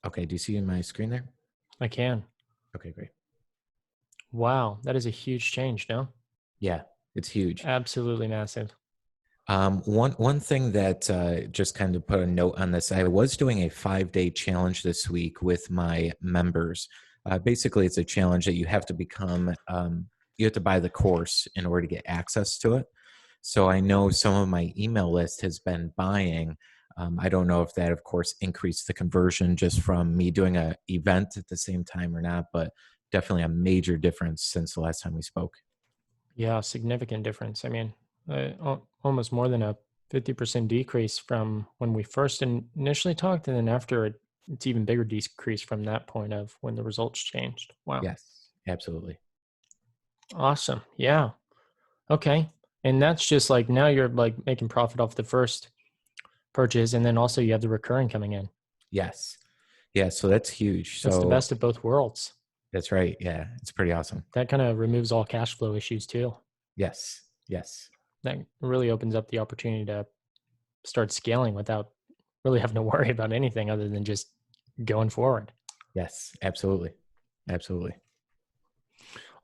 Okay, do you see my screen there? I can. Okay, great. Wow, that is a huge change, no? Yeah, it's huge. Absolutely massive. One thing that just kind of put a note on this, I was doing a 5-day challenge this week with my members. Basically, it's a challenge that you have to become, you have to buy the course in order to get access to it. So I know some of my email list has been buying. I don't know if that, of course, increased the conversion just from me doing a event at the same time or not, but definitely a major difference since the last time we spoke. Yeah, significant difference. I mean, almost more than a 50% decrease from when we first initially talked, and then after it's even bigger decrease from that point of when the results changed. Wow. Yes, absolutely. Awesome. Yeah. Okay. And that's just like now you're like making profit off the first purchase, and then also you have the recurring coming in. Yes. Yeah, so that's huge. That's the So best of both worlds. that's right. Yeah, it's pretty awesome. That kind of removes all cash flow issues too. Yes. Yes. That really opens up the opportunity to start scaling without really having to worry about anything other than just going forward. Yes. Absolutely. Absolutely.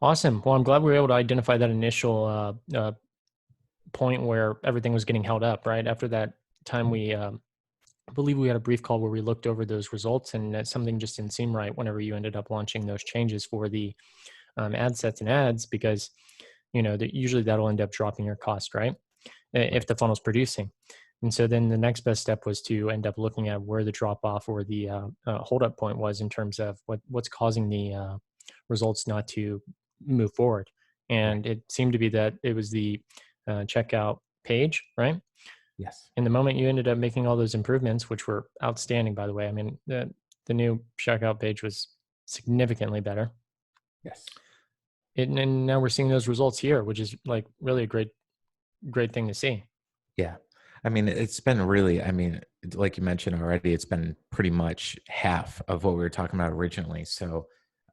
Awesome. Well, I'm glad we were able to identify that initial point where everything was getting held up. Right after that time, we I believe we had a brief call where we looked over those results, and something just didn't seem right whenever you ended up launching those changes for the ad sets and ads, because usually that'll end up dropping your cost, right? If Right. the funnel's producing. And so then the next best step was to end up looking at where the drop off or the hold up point was in terms of what's causing the results not to move forward. Right. And it seemed to be that it was the checkout page, right? Yes. And the moment you ended up making all those improvements, which were outstanding, by the way, I mean, the new checkout page was significantly better. Yes. And now we're seeing those results here, which is like really a great thing to see. Yeah. I mean, it's been really, I mean, like you mentioned already, it's been pretty much half of what we were talking about originally. So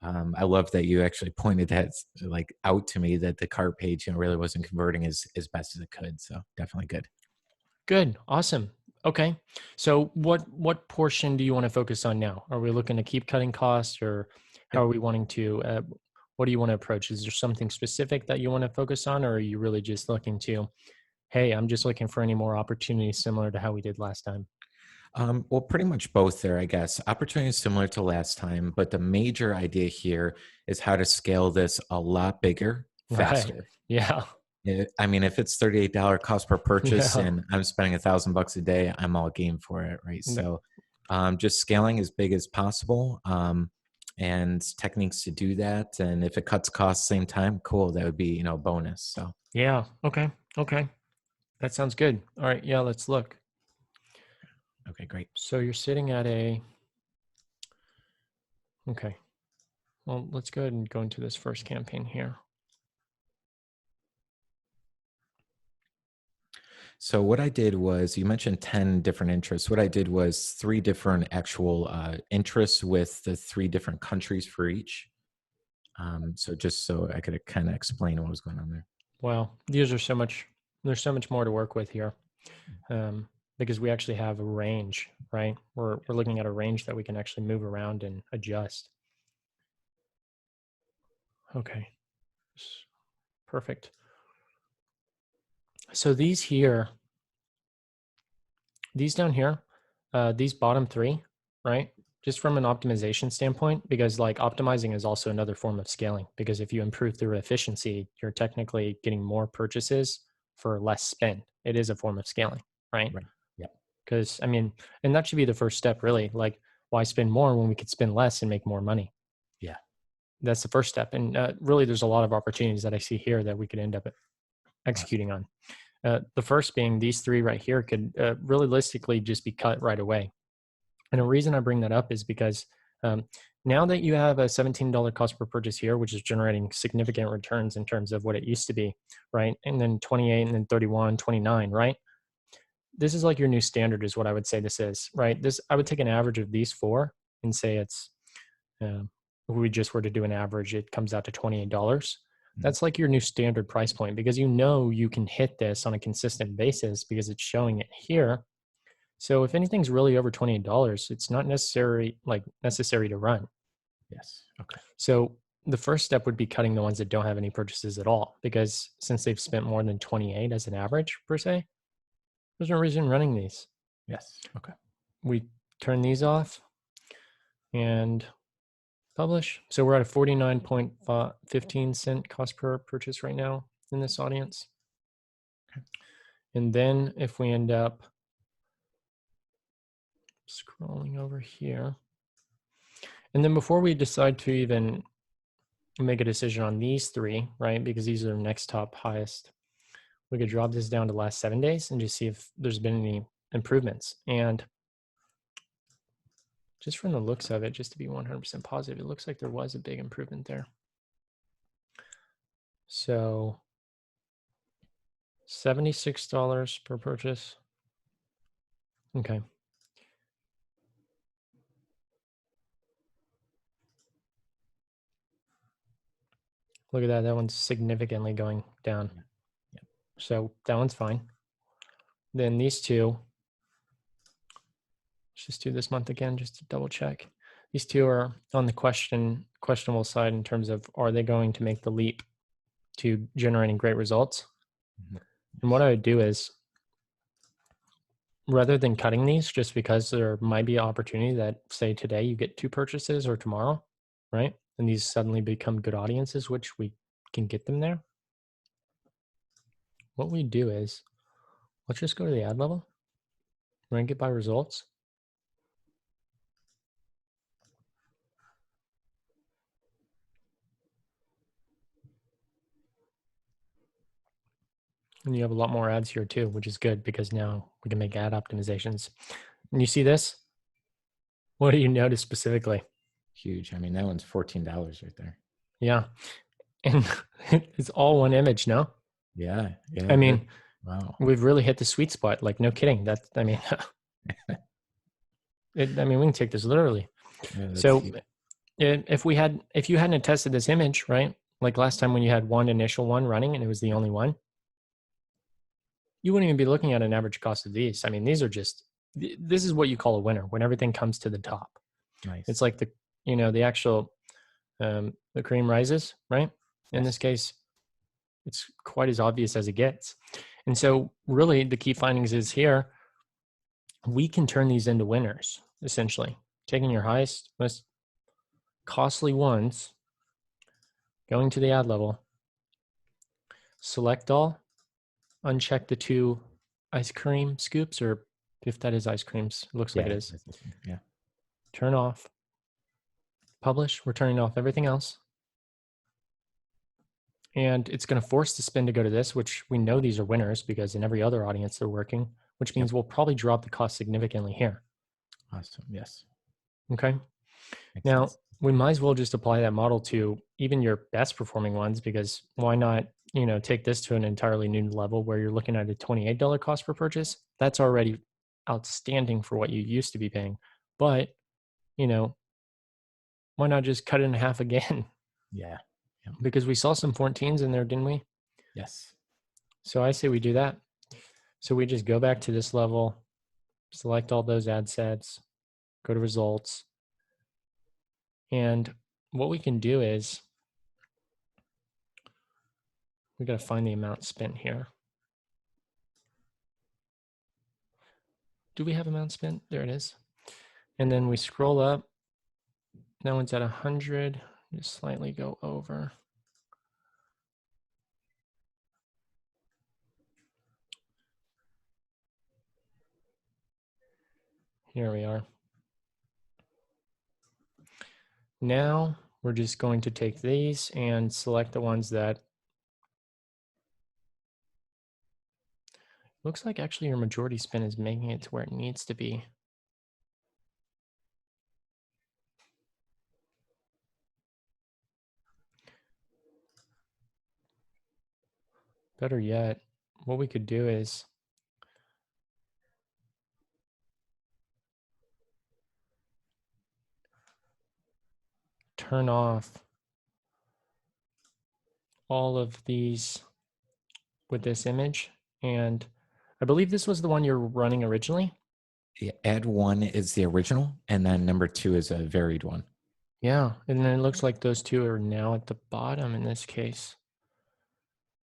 I love that you actually pointed that like out to me that the cart page, really wasn't converting as best as it could. So definitely good. Good. Awesome. Okay. So what portion do you want to focus on now? Are we looking to keep cutting costs, or how Yep. are we wanting to what do you want to approach? Is there something specific that you want to focus on, or are you really just looking to, hey, I'm just looking for any more opportunities similar to how we did last time? Well, pretty much both there, I guess. Opportunity is similar to last time, but the major idea here is how to scale this a lot bigger, Right. faster. Yeah. I mean, if it's $38 cost per purchase Yeah. and I'm spending $1,000 a day, I'm all game for it, right? Th- So, just scaling as big as possible, and techniques to do that. And if it cuts costs same time, cool. That would be a bonus. So, Yeah. Okay. Okay. That sounds good. All right. Yeah, let's look. okay, great. So you're sitting at a okay. Well, let's go ahead and go into this first campaign here. So what I did was, you mentioned 10 different interests. What I did was three different actual interests with the three different countries for each. So just so I could kind of explain what was going on there. Wow, these are so much. There's so much more to work with here, because we actually have a range, right? We're looking at a range that we can actually move around and adjust. Okay, perfect. So these down here, these bottom three, right? Just from an optimization standpoint, because like optimizing is also another form of scaling. Because if you improve through efficiency, you're technically getting more purchases for less spend. It is a form of scaling, right? Right. Yeah. Because I mean, and that should be the first step, really. Like, why spend more when we could spend less and make more money? Yeah. That's the first step. And really, there's a lot of opportunities that I see here that we could end up Awesome. executing on. The first being these three right here could realistically just be cut right away. And the reason I bring that up is because um, now that you have a $17 cost per purchase here, which is generating significant returns in terms of what it used to be, right? And then 28 and then 31, 29, right? This is like your new standard is what I would say this is, right? This, I would take an average of these four and say it's, if we just were to do an average, it comes out to $28. Mhm. That's like your new standard price point, because you can hit this on a consistent basis because it's showing it here. So if anything's really over $28, it's not necessary to run. Yes. Okay. So the first step would be cutting the ones that don't have any purchases at all, because since they've spent more than 28 as an average per se, there's no reason running these. Yes. Okay. We turn these off and publish. So we're at a 49.15 cent cost per purchase right now in this audience. Okay. And then if we end up scrolling over here, and then before we decide to even make a decision on these three, right, because these are the next top highest, we could drop this down to last 7 days and just see if there's been any improvements. And just from the looks of it, just to be 100% positive, it looks like there was a big improvement there. So $76 per purchase. Okay. Look at that. That one's significantly going down. Yeah. So that one's fine. Then these two, let's just do this month again, just to double check. These two are on the questionable side in terms of, are they going to make the leap to generating great results? Mhm. And what I would do is, rather than cutting these just because there might be an opportunity that, say, today you get 2 purchases or tomorrow, right? And these suddenly become good audiences, which we can get them there. What we do is, let's just go to the ad level, rank it by results. And you have a lot more ads here too, which is good because now we can make ad optimizations. And you see this? What do you notice specifically? Huge. I mean, that one's $14 right there. Yeah. And it's all one image, no? Yeah. Yeah. I mean, wow. we've really hit the sweet spot. Like, no kidding. That's, I mean, we can take this literally. Yeah, So if you hadn't tested this image, right? Like last time when you had one initial one running and it was the only one, you wouldn't even be looking at an average cost of these. I mean, these are just, this is what you call a winner when everything comes to the top. nice. It's like the actual, the cream rises, right? In this case, it's quite as obvious as it gets. And so really the key findings is here, we can turn these into winners, essentially. Taking your highest, most costly ones, going to the ad level, select all, uncheck the 2 ice cream scoops, or if that is ice creams, it looks like it is. Yeah. Turn off, publish, we're turning off everything else. And it's going to force the spin to go to this, which we know these are winners because in every other audience they're working, which means we'll probably drop the cost significantly here. Awesome. Yes. Okay. Makes Now, sense. we might as well just apply that model to even your best performing ones, because why not, take this to an entirely new level where you're looking at a $28 cost per purchase. That's already outstanding for what you used to be paying. But, why not just cut it in half again? Yeah. Yeah. Because we saw some 14s in there, didn't we? Yes. So I say we do that. So we just go back to this level, select all those ad sets, go to results. And what we can do is, we got to find the amount spent here. Do we have amount spent? There it is. And then we scroll up. That one's at 100. Just slightly go over. Here we are. Now we're just going to take these and select the ones that looks like actually your majority spin is making it to where it needs to be. Better yet, what we could do is turn off all of these with this image. And I believe this was the one you're running originally. Yeah, add one is the original, and then number two is a varied one. Yeah, and then it looks like those two are now at the bottom in this case,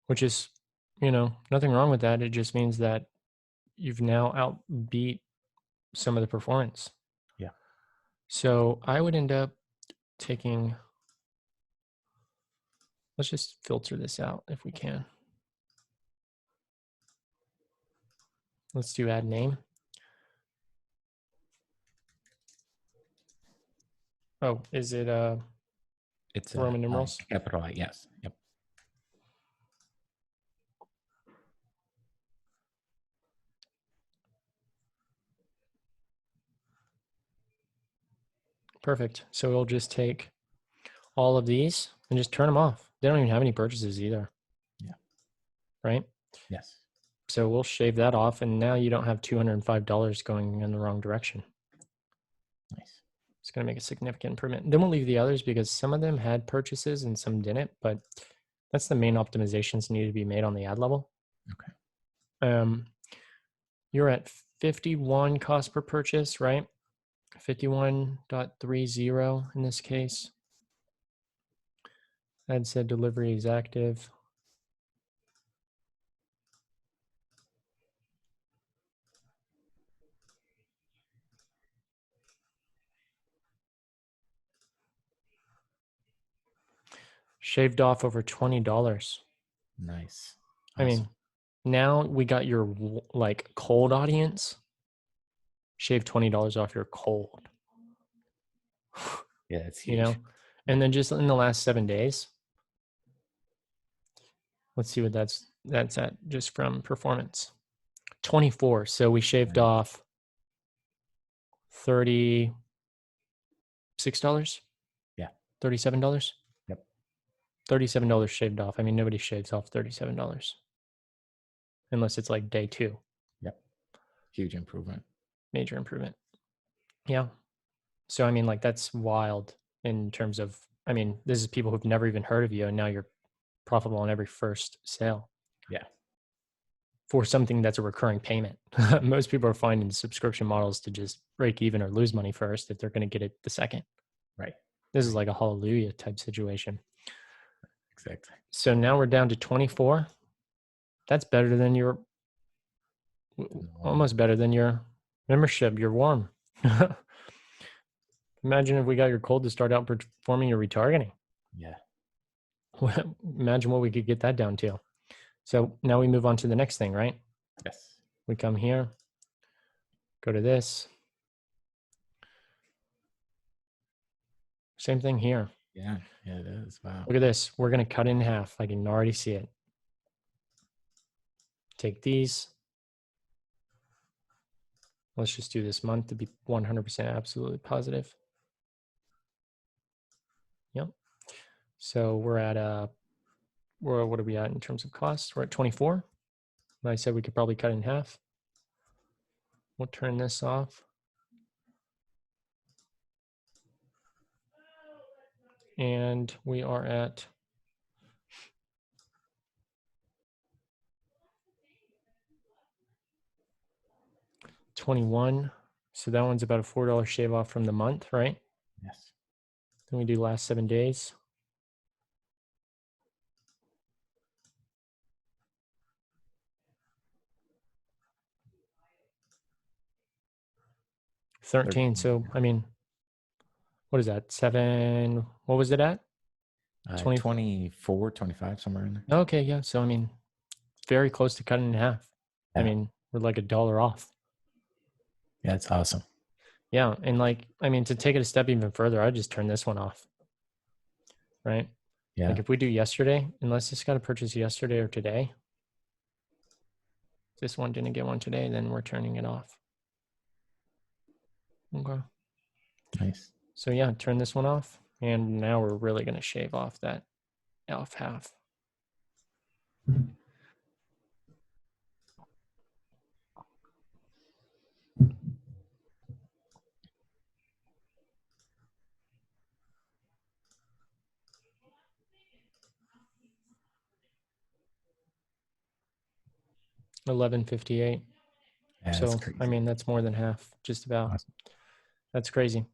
which is, nothing wrong with that. It just means that you've now outbeat some of the performance. Yeah. So I would end up taking, let's just filter this out if we can. Let's do add name. Oh, is it It's a Roman numerals? capital I, yes. Yep. Perfect. So we'll just take all of these and just turn them off. They don't even have any purchases either. Yeah. Right? Yes. So we'll shave that off, and now you don't have $205 going in the wrong direction. Nice. It's going to make a significant improvement. Then we'll leave the others because some of them had purchases and some didn't, but that's the main optimizations need to be made on the ad level. Okay. You're at 51 cost per purchase, right? 51.30 in this case. Ad said delivery is active. Shaved off over $20. Nice. I mean, now we got your like cold audience. Shave $20 off your cold. Yeah, it's huge. And then just in the last 7 days, let's see what that's at just from performance. 24. So we shaved off $36. Yeah. $37. Yep. $37 shaved off. I mean, nobody shaves off $37 unless it's like day 2. Yep. Huge improvement. Major improvement. Yeah. So I mean, like, that's wild in terms of, I mean, this is people who've never even heard of you, and now you're profitable on every first sale. Yeah. For something that's a recurring payment. Most people are finding subscription models to just break even or lose money first if they're going to get it the second. Right. This is like a hallelujah type situation. Exactly. So now we're down to 24. That's better than your, almost better than your membership, your warm. Imagine if we got your cold to start out performing your retargeting. Yeah. Imagine what we could get that down to. So now we move on to the next thing, right? Yes. We come here, go to this. Same thing here. Yeah. Yeah, it is. Wow. Look at this. We're going to cut it in half. I can already see it. Take these. Let's just do this month to be 100% absolutely positive. Yep. So we're at what are we at in terms of cost? We're at 24. I said we could probably cut it in half. We'll turn this off. And we are at $21. So that one's about a $4 shave off from the month, right? Yes. Then we do last 7 days. $13. So, I mean, what is that? 7, what was it at? 24, 25, somewhere in there. Okay, yeah. So, I mean, very close to cutting in half. Yeah. I mean, we're like $1 off. Yeah, it's awesome. Yeah. And like, I mean, to take it a step even further, I'd just turn this one off. Right? Yeah. Like if we do yesterday, unless this got a purchase yesterday or today, if this one didn't get one today, then we're turning it off. Okay. Nice. So yeah, turn this one off. And now we're really going to shave off that off half. $11.58. Yeah, that's So, I crazy. mean, that's more than half, just about. Awesome. That's crazy.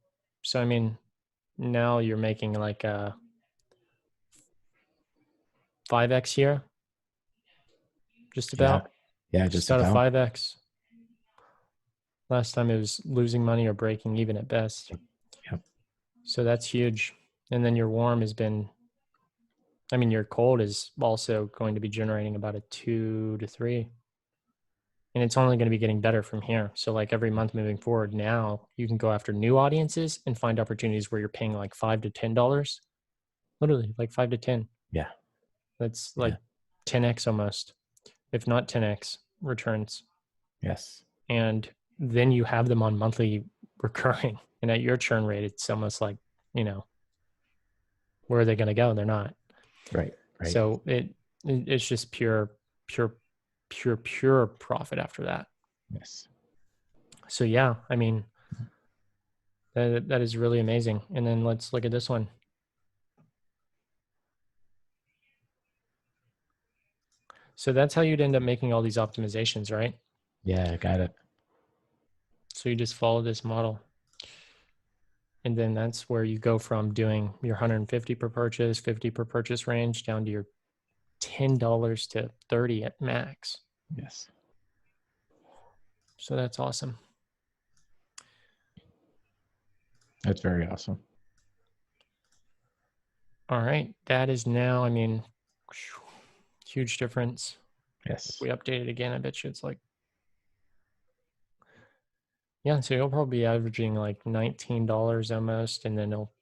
So, I mean, now you're making like a 5x here, Yeah. Yeah, just just about a about. 5x. Last time it was losing money or breaking even at best. Yep. So that's huge. And then your warm has been, I mean, your cold is also going to be generating about a 2 to 3. And it's only going to be getting better from here. So, like every month moving forward, now you can go after new audiences and find opportunities where you're paying like $5 to $10, literally like 5 to 10. Yeah. That's Yeah. like 10x almost, if not 10x returns. Yes. And then you have them on monthly recurring. And at your churn rate, it's almost like, you know, where are they going to go? They're not. Right. Right. So it's just pure, pure profit after that. Yes. So yeah, I mean, that is really amazing. And then let's look at this one. So that's how you'd end up making all these optimizations, right? Yeah, I got it. So you just follow this model. And then that's where you go from doing your 150 per purchase, 50 per purchase range down to your $10 to 30 at max. Yes. So that's awesome. That's very awesome. All right. That is now, I mean, huge difference. If Yes. we update it again, I bet you it's like, yeah, so you'll probably be averaging like $19 almost, and then it'll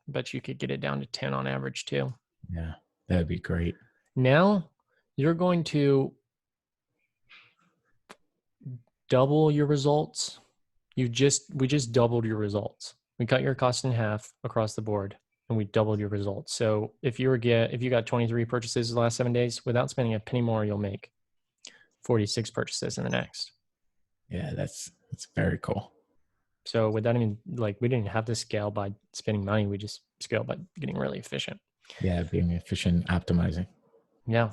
bet you could get it down to 10 on average too. Yeah. That'd be great. Now you're going to double your results. We just doubled your results. We cut your cost in half across the board and we doubled your results. So if you got 23 purchases the last 7 days, without spending a penny more, you'll make 46 purchases in the next. Yeah, that's very cool. So without even like, we didn't have to scale by spending money. We just scaled by getting really efficient. Yeah, being efficient, optimizing. Yeah.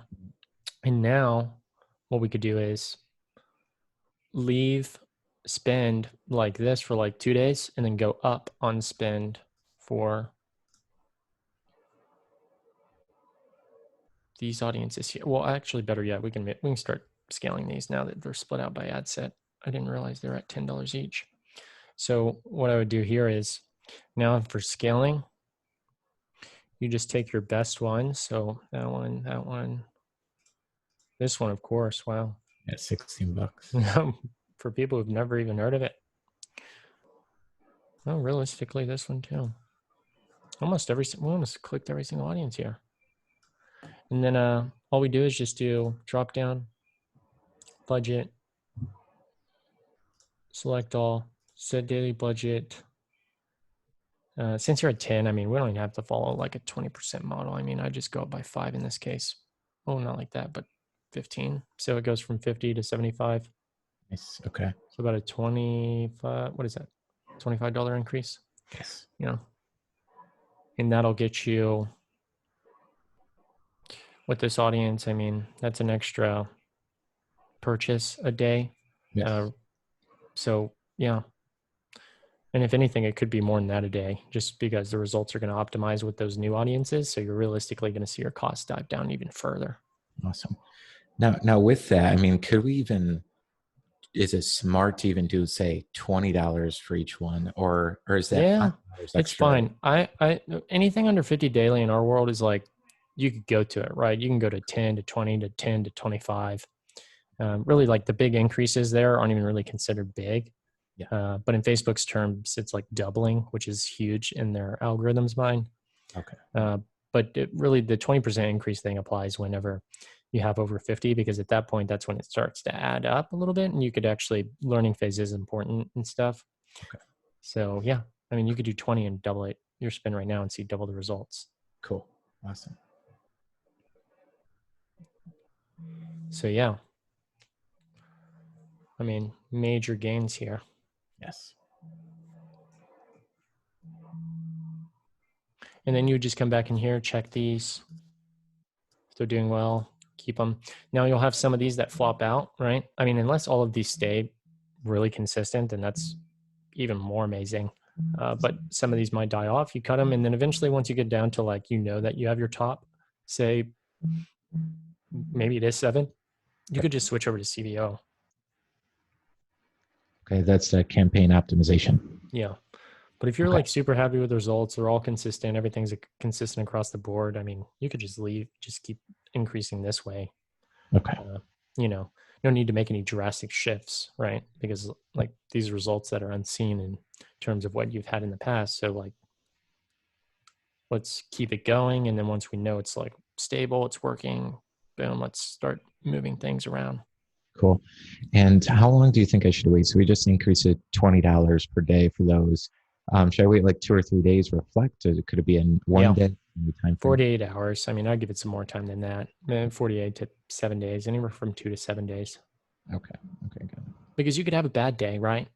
And now what we could do is leave spend like this for like 2 days and then go up on spend for these audiences here. Well, actually, better yet, we can start scaling these now that they're split out by ad set. I didn't realize they're at $10 each. So what I would do here is now for scaling, you just take your best one. So that one, this one, of course. Wow. At $16. For people who've never even heard of it. Oh, realistically, this one too. We almost clicked every single audience here. And then all we do is just do drop down, budget, select all, set daily budget. Since you're at 10, I mean, we don't even have to follow like a 20% model. I mean, I just go up by 5 in this case. Oh, not like that, but 15. So it goes from 50 to 75. Nice. Okay. So about a 25, what is that? $25 increase, Yes. you know, and that'll get you with this audience. I mean, that's an extra purchase a day. Yes. So yeah. And if anything, it could be more than that a day, just because the results are going to optimize with those new audiences. So you're realistically going to see your costs dive down even further. Awesome. Now with that, I mean, could we even, is it smart to even do say $20 for each one, or is that Yeah, $5 it's extra? fine. I anything under 50 daily in our world is like, you could go to it, right? You can go to 10 to 20 to 10 to 25. Really, like the big increases there aren't even really considered big. Yeah. But in Facebook's terms, it's like doubling, which is huge in their algorithms mind. Okay. But really, the 20% increase thing applies whenever you have over 50, because at that point, that's when it starts to add up a little bit. And you could actually, learning phase is important and stuff. Okay. So, yeah, I mean, you could do 20 and double it your spend right now and see double the results. Cool. Awesome. So, yeah, I mean, major gains here. Yes. And then you would just come back in here, check these. If they're doing well, keep them. Now you'll have some of these that flop out, right? I mean, unless all of these stay really consistent, then that's even more amazing. But some of these might die off. You cut them, and then eventually, once you get down to like that you have your top, say maybe it is 7, you could just switch over to CVO. Okay, that's the campaign optimization. Yeah. But if you're Okay, like super happy with the results, they're all consistent, everything's consistent across the board. I mean, you could just keep increasing this way. okay, Uh, you know, no need to make any drastic shifts, right? Because like these results that are unseen in terms of what you've had in the past. So like, let's keep it going. And then once we know it's like stable, it's working, boom, let's start moving things around. cool. And how long do you think I should wait? So we just increase it $20 per day for those. Should I wait like 2 or 3 days, reflect? Or could it be in one Yeah. day? Any time frame? 48 hours. I mean, I'd give it some more time than that. 48 to 7 days, anywhere from 2 to 7 days. Okay, okay, good. Because you could have a bad day, right?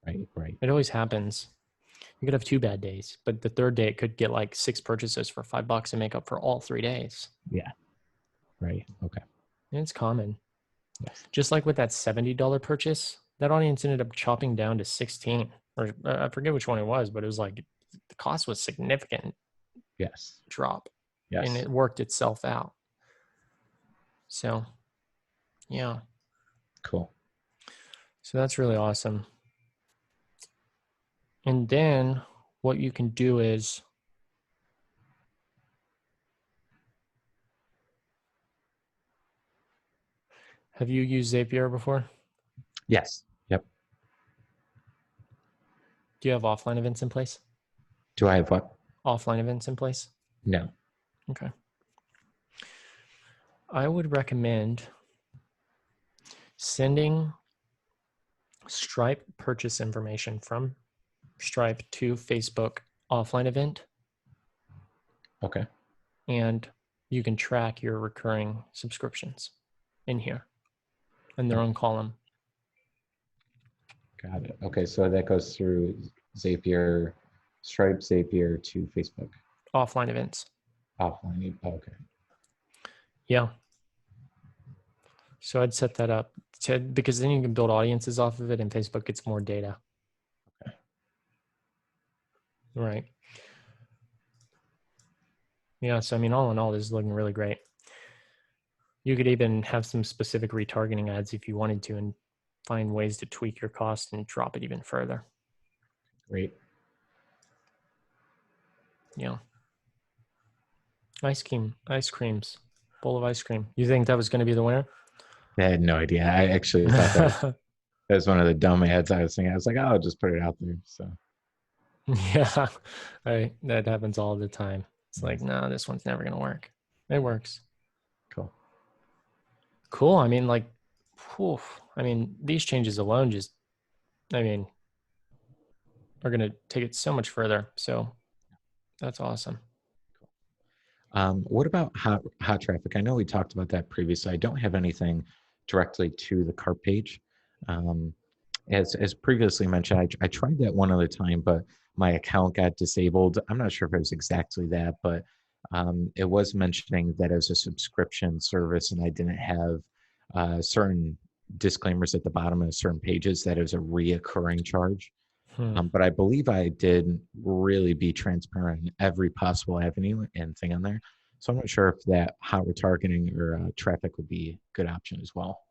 Right, right. It always happens. You could have 2 bad days, but the third day it could get like 6 purchases for $5 and make up for all 3 days. Yeah, right. Okay. And it's common. Yes. Just like with that $70 purchase, that audience ended up chopping down to 16, or I forget which one it was, but it was like the cost was significant Yes. drop, and Yes. it worked itself out. So, yeah. Cool. So that's really awesome. And then what you can do is have you used Zapier before? Yes. Yep. Do you have offline events in place? Do I have what? Offline events in place? No. Okay. I would recommend sending Stripe purchase information from Stripe to Facebook offline event, Okay. and you can track your recurring subscriptions in here in their own column. Got it. Okay, so that goes through Zapier, Stripe, Zapier to Facebook. Offline events. Offline. Okay. Yeah. So I'd set that up because then you can build audiences off of it, and Facebook gets more data. Okay. Right. Yeah. So I mean, all in all, this is looking really great. You could even have some specific retargeting ads if you wanted to, and find ways to tweak your cost and drop it even further. Great. Yeah. Ice creams, bowl of ice cream. You think that was going to be the winner? I had no idea. I actually thought that was one of the dumb ads I was thinking. I was like, oh, I'll just put it out there. So Yeah, that happens all the time. It's like, no, this one's never going to work. It works. cool. Cool. I mean, like, whew, I mean, these changes alone just, I mean, are going to take it so much further. So that's awesome. What about hot traffic? I know we talked about that previously. I don't have anything directly to the cart page. As previously mentioned, I tried that one other time, but my account got disabled. I'm not sure if it was exactly that, but it was mentioning that it was a subscription service, and I didn't have certain disclaimers at the bottom of certain pages that it was a reoccurring charge. But I believe I did really be transparent in every possible avenue and thing on there. So I'm not sure if that hot retargeting or traffic would be a good option as well.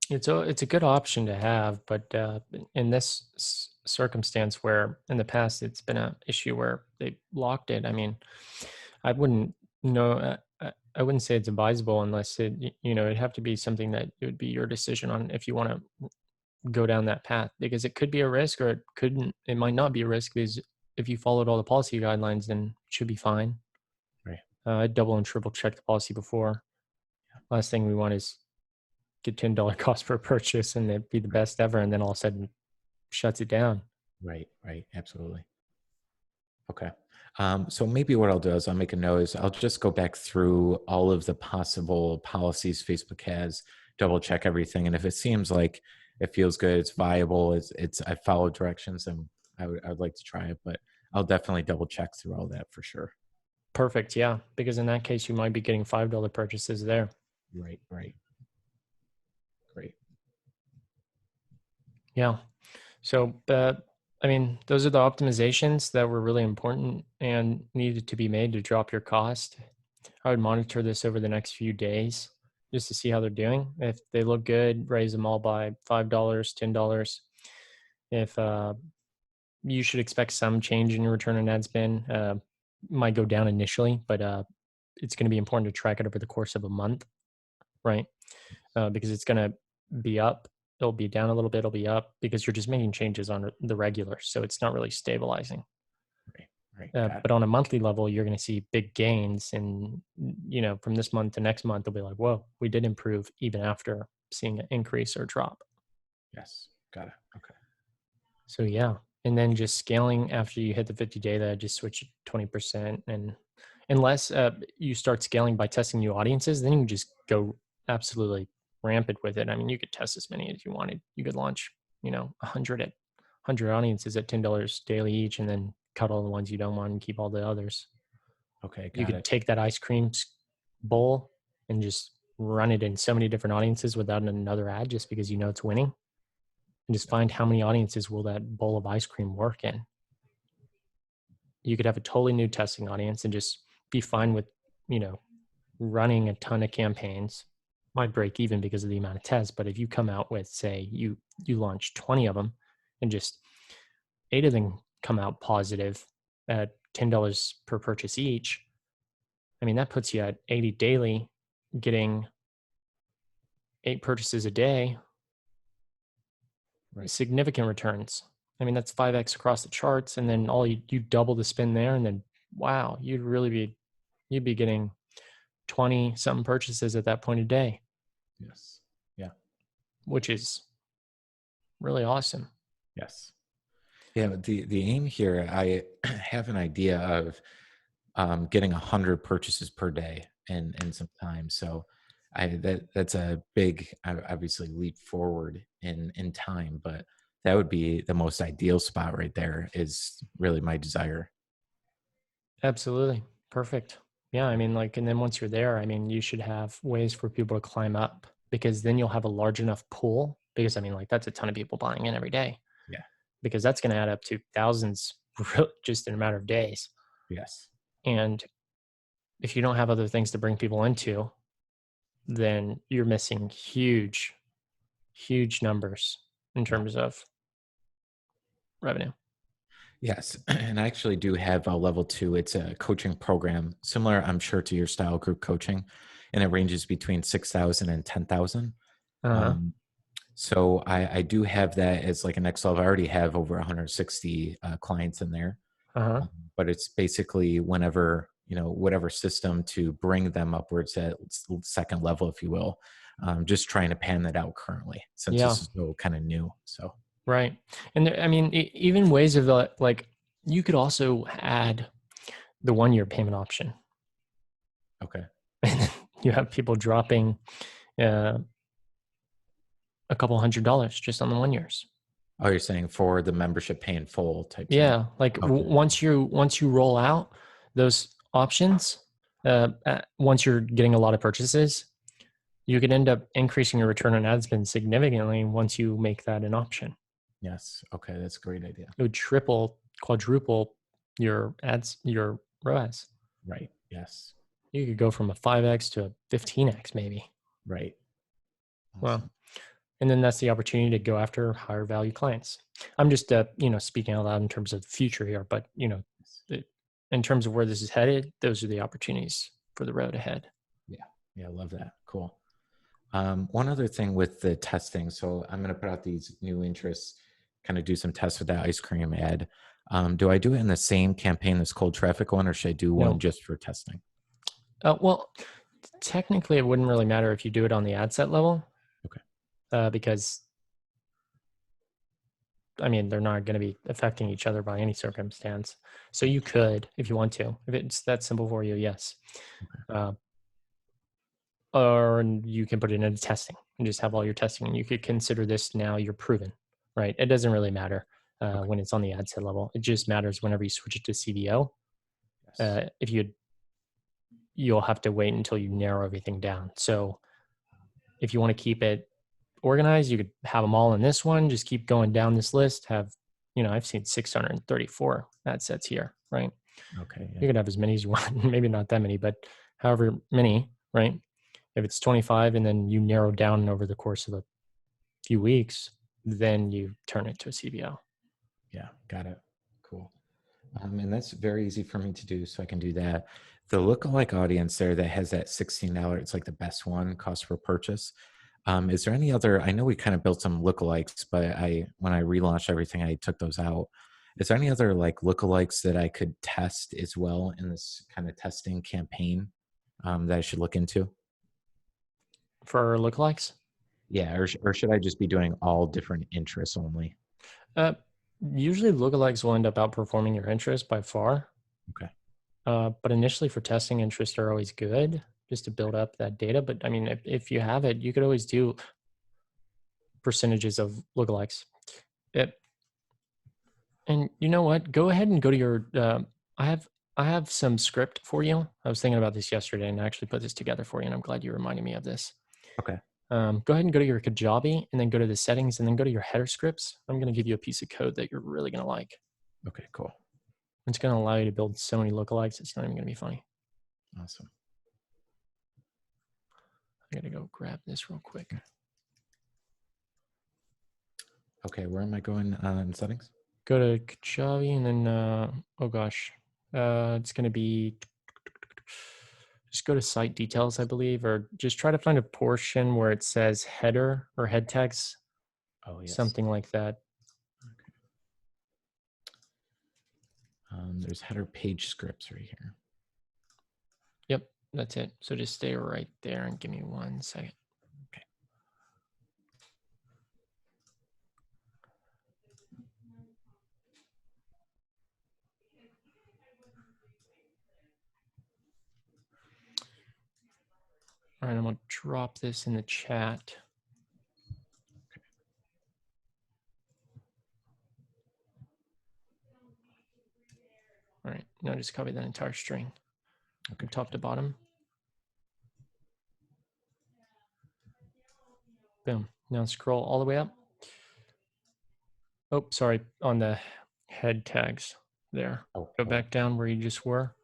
It's a good option to have, but in this circumstance where in the past it's been an issue where they locked it, I mean, I wouldn't know. I wouldn't say it's advisable unless it'd have to be something that it would be your decision on if you want to go down that path, because it could be a risk, or it might not be a risk, because if you followed all the policy guidelines, then it should be fine. Right. I double and triple check the policy before. Last thing we want is get $10 cost per purchase and it be the best ever, and then all of a sudden shuts it down. Right. Right. Absolutely. Okay. So maybe what I'll do is I'll make a note is I'll just go back through all of the possible policies Facebook has, double check everything. And if it seems like it feels good, it's viable, I follow directions, and I would like to try it, but I'll definitely double check through all that for sure. Perfect. Yeah. Because in that case, you might be getting $5 purchases there. Right. Right. Great. Yeah. So, I mean, those are the optimizations that were really important and needed to be made to drop your cost. I would monitor this over the next few days just to see how they're doing. If they look good, raise them all by $5, $10. If you should expect some change in your return on ad spend, might go down initially, but it's going to be important to track it over the course of a month, right? Because it's going to be up. It'll be down a little bit. It'll be up because you're just making changes on the regular. So it's not really stabilizing. Right. Right. Got But on a monthly level, you're going to see big gains. And, from this month to next month, they'll be like, whoa, we did improve even after seeing an increase or drop. Yes. Got it. Okay. So, yeah. And then just scaling after you hit the 50-day, that just switch it 20%. And unless you start scaling by testing new audiences, then you can just go absolutely rampant with it. I mean, you could test as many as you wanted. You could launch, 100 audiences at $10 daily each, and then cut all the ones you don't want and keep all the others. Okay. You Got could it. take that ice cream bowl and just run it in so many different audiences without another ad, just because it's winning, and just find how many audiences will that bowl of ice cream work in. You could have a totally new testing audience and just be fine with, you know, running a ton of campaigns. Might break even because of the amount of tests, but if you come out with, say, you launch 20 of them and just 8 of them come out positive at $10 per purchase each, I mean, that puts you at 80 daily, getting 8 purchases a day, Right. significant returns. I mean, that's 5x across the charts. And then you double the spend there. And then, wow, you'd be getting 20 something purchases at that point a day, Yes. Yeah. which is really awesome. Yes. Yeah. But the aim here, I have an idea of getting 100 purchases per day in some time. So that's a big, obviously, leap forward in time, but that would be the most ideal spot right there. Is really my desire. Absolutely. Perfect. Yeah. I mean, and then once you're there, I mean, you should have ways for people to climb up, because then you'll have a large enough pool. Because, I mean, that's a ton of people buying in every day, Yeah. because that's going to add up to thousands just in a matter of days. Yes. And if you don't have other things to bring people into, then you're missing huge, huge numbers in Yeah. terms of revenue. Yes. And I actually do have a level 2. It's a coaching program similar, I'm sure, to your style group coaching, and it ranges between 6,000 and 10,000. Uh-huh. Um, so I do have that as like a next level. I already have over 160 clients in there. Uh-huh. Um, but it's basically whenever, whatever system to bring them upwards at second level, if you will. Just trying to pan that out currently, since Yeah. this is so kind of new. So, Right. And I mean, even ways of you could also add the 1 year payment option. okay. And you have people dropping uh, a couple $100 just on the 1 years. Oh, you're saying for the membership pay in full type thing. Yeah, Okay. once you roll out those options, once you're getting a lot of purchases, you could end up increasing your return on ad spend significantly once you make that an option. Yes. Okay. That's a great idea. It would triple, quadruple your ROAS. Right. Yes. You could go from a 5x to a 15x maybe. Right. Well, Awesome. and then that's the opportunity to go after higher value clients. I'm just speaking out loud in terms of the future here, but in terms of where this is headed, those are the opportunities for the road ahead. Yeah. Yeah. I love that. Cool. One other thing with the testing. So I'm going to put out these new interests, kind of do some tests with that ice cream ad. Do I do it in the same campaign, this cold traffic one, or should I do one No, just for testing? well, technically, it wouldn't really matter if you do it on the ad set level, Okay. because I mean, they're not going to be affecting each other by any circumstance. So you could, if you want to, if it's that simple for you, yes. Uh, or you can put it into testing and just have all your testing. And you could consider this now you're proven, right? It doesn't really matter Okay. when it's on the ad set level. It just matters whenever you switch it to CBO. Yes. If you'll have to wait until you narrow everything down. So if you want to keep it organized, you could have them all in this one, just keep going down this list, have, I've seen 634 ad sets here, right? Okay. You Yeah. could have as many as you want, maybe not that many, but however many, right? If it's 25 and then you narrow down over the course of a few weeks, then you turn it to a CBO. Yeah. Got it. Cool. And that's very easy for me to do, so I can do that. The lookalike audience there that has that $16, it's like the best one, cost per purchase. Is there any other? I know we kind of built some lookalikes, but when I relaunched everything, I took those out. Is there any other like lookalikes that I could test as well in this kind of testing campaign that I should look into? For lookalikes, Yeah, or should I just be doing all different interests only? uh, usually lookalikes will end up outperforming your interest by far. Okay. But initially for testing, interests are always good just to build up that data. But I mean, if you have it, you could always do percentages of lookalikes. It, and you know what? Go ahead and go to your. I have I have some script for you. I was thinking about this yesterday and I actually put this together for you, and I'm glad you reminded me of this. Okay. Go ahead and go to your Kajabi and then go to the settings and then go to your header scripts. I'm going to give you a piece of code that you're really going to like. Okay. Cool. It's going to allow you to build so many lookalikes. It's not even going to be funny. Awesome. I got to go grab this real quick. Okay. Where am I going in settings? Go to Kajabi and then, oh gosh, it's going to be, just go to site details, I believe, or just try to find a portion where it says header or head tags, Oh yes. something like that. There's header page scripts right here. Yep, that's it. So just stay right there and give me 1 second. Okay. All right, I'm going to drop this in the chat. All right, now just copy that entire string from top to bottom. Boom. Now scroll all the way up. Oh, sorry, on the head tags there. Oh, Go back down where you just were.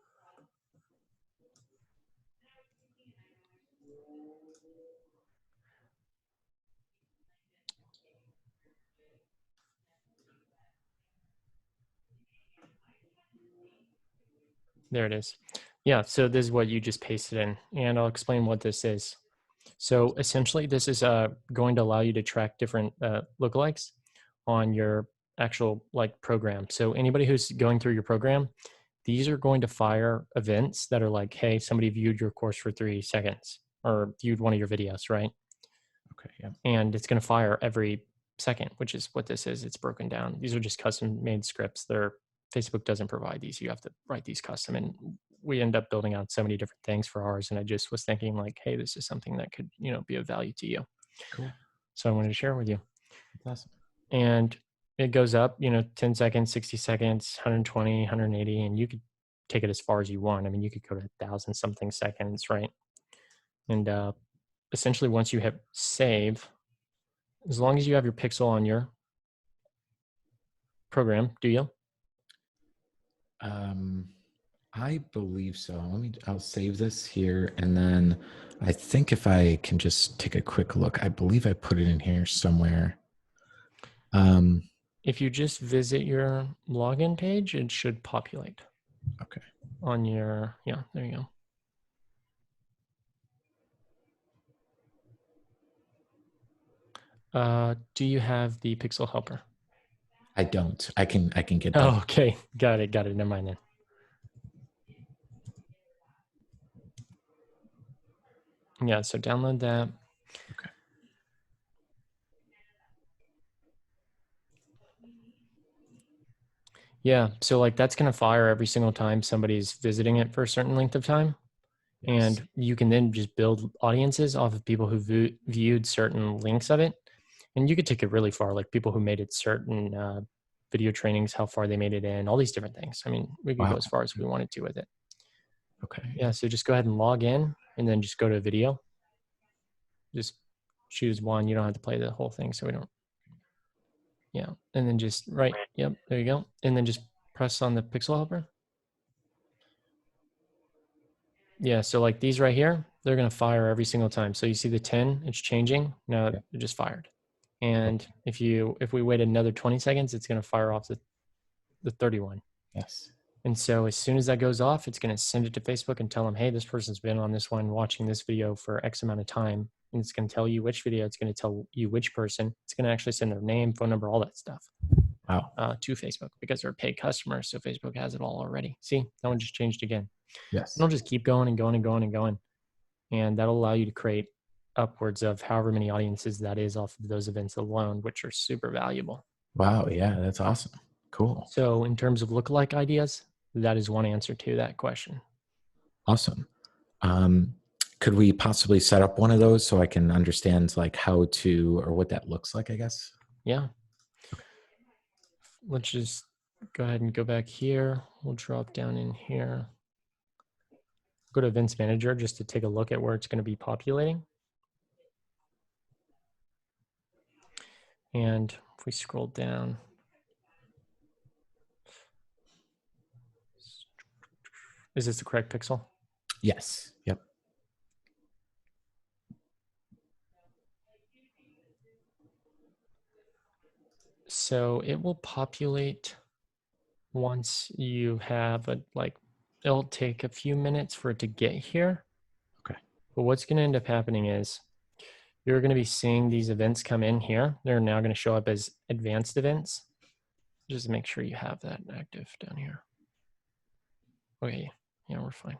There it is. Yeah, so this is what you just pasted in, and I'll explain what this is. So essentially, this is going to allow you to track different lookalikes on your actual program. So anybody who's going through your program, these are going to fire events that are like, hey, somebody viewed your course for 3 seconds or viewed one of your videos, right? Okay. Yeah. And it's going to fire every second, which is what this is. It's broken down. These are just custom made scripts. Facebook doesn't provide these. You have to write these custom. And we end up building out so many different things for ours. And I just was thinking like, hey, this is something that could, be of value to you. Cool. So I wanted to share it with you. That's awesome. And it goes up, 10 seconds, 60 seconds, 120, 180, and you could take it as far as you want. I mean, you could go to 1,000 something seconds, right? And essentially once you hit save, as long as you have your pixel on your program, do you? I believe so. I'll save this here. And then I think if I can just take a quick look, I believe I put it in here somewhere. If you just visit your login page, it should populate. Okay. On your, yeah, there you go. Do you have the pixel helper? I don't. I can get that. Oh, okay. Got it. Never mind then. Yeah, so download that. Okay. Yeah, so that's going to fire every single time somebody's visiting it for a certain length of time. Yes. And you can then just build audiences off of people who viewed certain links of it. And you could take it really far, like people who made it certain video trainings, how far they made it in, all these different things. I mean, we could go as far as we wanted to with it. Okay. Yeah, so just go ahead and log in and then just go to video. Just choose one. You don't have to play the whole thing, so we don't. Yeah, and then just Yep, there you go. And then just press on the pixel helper. Yeah, so like these right here, they're going to fire every single time. So you see the 10, it's changing. Now Yeah. it just fired. And if we wait another 20 seconds, it's going to fire off the 31. Yes. And so as soon as that goes off, it's going to send it to Facebook and tell them, hey, this person's been on this one watching this video for X amount of time. And it's going to tell you which video, it's going to tell you which person. It's going to actually send their name, phone number, all that stuff Wow. to Facebook because they're a paid customer. So Facebook has it all already. See, that one just changed again. Yes. And it'll just keep going and going and going and going. And that'll allow you to create upwards of however many audiences that is off of those events alone, which are super valuable. Wow. Yeah, that's awesome. Cool. So in terms of lookalike ideas, that is one answer to that question. Awesome. Could we possibly set up one of those so I can understand like how to, or what that looks like, I guess? Yeah. Let's just go ahead and go back here. We'll drop down in here. Go to Events Manager just to take a look at where it's going to be populating. And if we scroll down, is this the correct pixel? Yes. Yep. So it will populate once you have it'll take a few minutes for it to get here. Okay. But what's going to end up happening is you're going to be seeing these events come in here. They're now going to show up as advanced events. Just make sure you have that active down here. Okay, yeah, we're fine.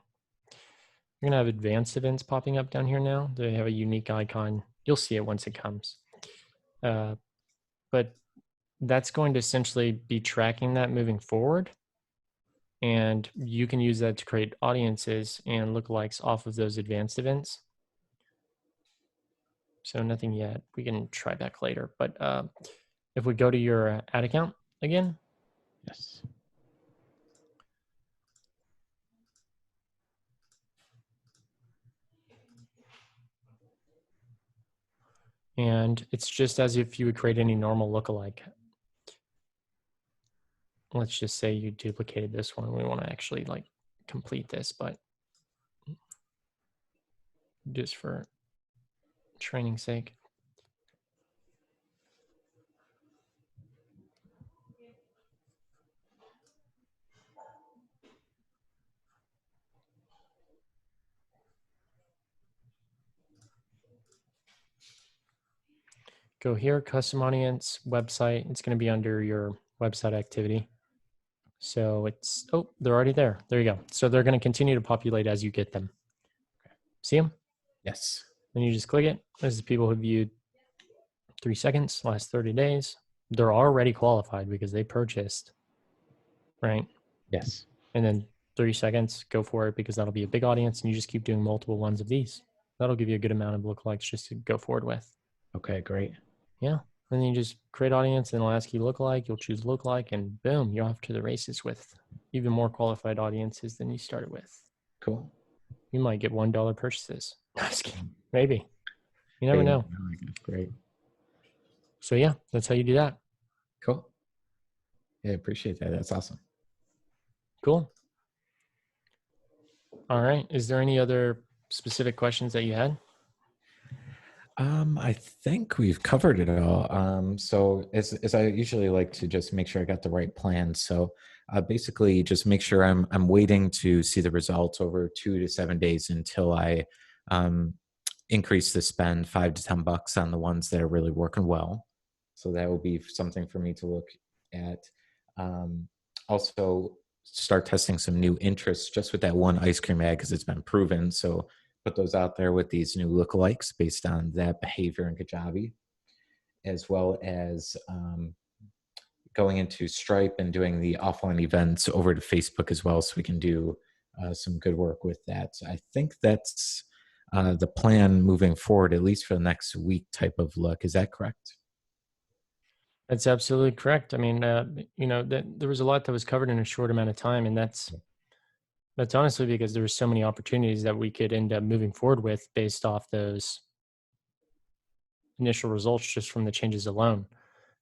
You're going to have advanced events popping up down here now. They have a unique icon. You'll see it once it comes. But that's going to essentially be tracking that moving forward. And you can use that to create audiences and lookalikes off of those advanced events. So nothing yet. We can try back later. But if we go to your ad account again. Yes. And it's just as if you would create any normal lookalike. Let's just say you duplicated this one. We want to actually like complete this, but just for training sake. Go here, custom audience, website. It's going to be under your website activity. So it's, oh, they're already there. There you go. So they're going to continue to populate as you get them. See them? Yes. Then you just click it. This is people who viewed 3 seconds, last 30 days. They're already qualified because they purchased, right? Yes. And then 30 seconds, go for it because that'll be a big audience and you just keep doing multiple ones of these. That'll give you a good amount of lookalikes just to go forward with. Okay, great. Yeah. And then you just create audience and it'll ask you lookalike. You'll choose lookalike and boom, you're off to the races with even more qualified audiences than you started with. Cool. You might get $1 purchases. Just kidding. Maybe. You never know. Great. So yeah, that's how you do that. Cool. Yeah, I appreciate that. That's awesome. Cool. All right. Is there any other specific questions that you had? I think we've covered it all. So as I usually like to just make sure I got the right plan. So basically just make sure I'm waiting to see the results over 2 to 7 days until I increase the spend $5 to $10 on the ones that are really working well. So that will be something for me to look at. Also start testing some new interests just with that one ice cream ad because it's been proven. So put those out there with these new lookalikes based on that behavior in Kajabi, as well as going into Stripe and doing the offline events over to Facebook as well, so we can do some good work with that. So I think that's the plan moving forward, at least for the next week type of look. Is that correct? That's absolutely correct. I mean, there was a lot that was covered in a short amount of time, and that's honestly because there were so many opportunities that we could end up moving forward with based off those initial results just from the changes alone,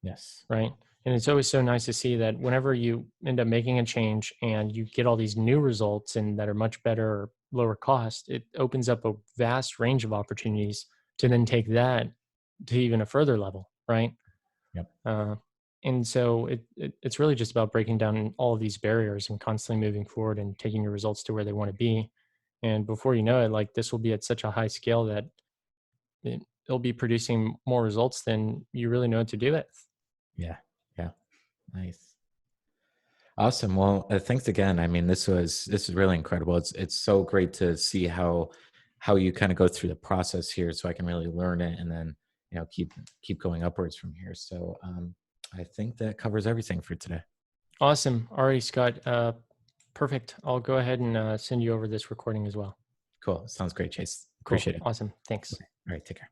Yes. right? And it's always so nice to see that whenever you end up making a change and you get all these new results and that are much better or lower cost, it opens up a vast range of opportunities to then take that to even a further level, right? Yep. Uh, and so it's really just about breaking down all of these barriers and constantly moving forward and taking your results to where they want to be. And before you know it, like this will be at such a high scale that it'll be producing more results than you really know what to do with. Yeah. Yeah. Nice. Awesome. Well, thanks again. I mean, this is really incredible. It's so great to see how you kind of go through the process here, so I can really learn it and then keep going upwards from here. So I think that covers everything for today. Awesome. Alrighty, Scott. Perfect. I'll go ahead and send you over this recording as well. Cool. Sounds great, Chase. Cool. Appreciate it. Awesome. Thanks. Okay. All right. Take care.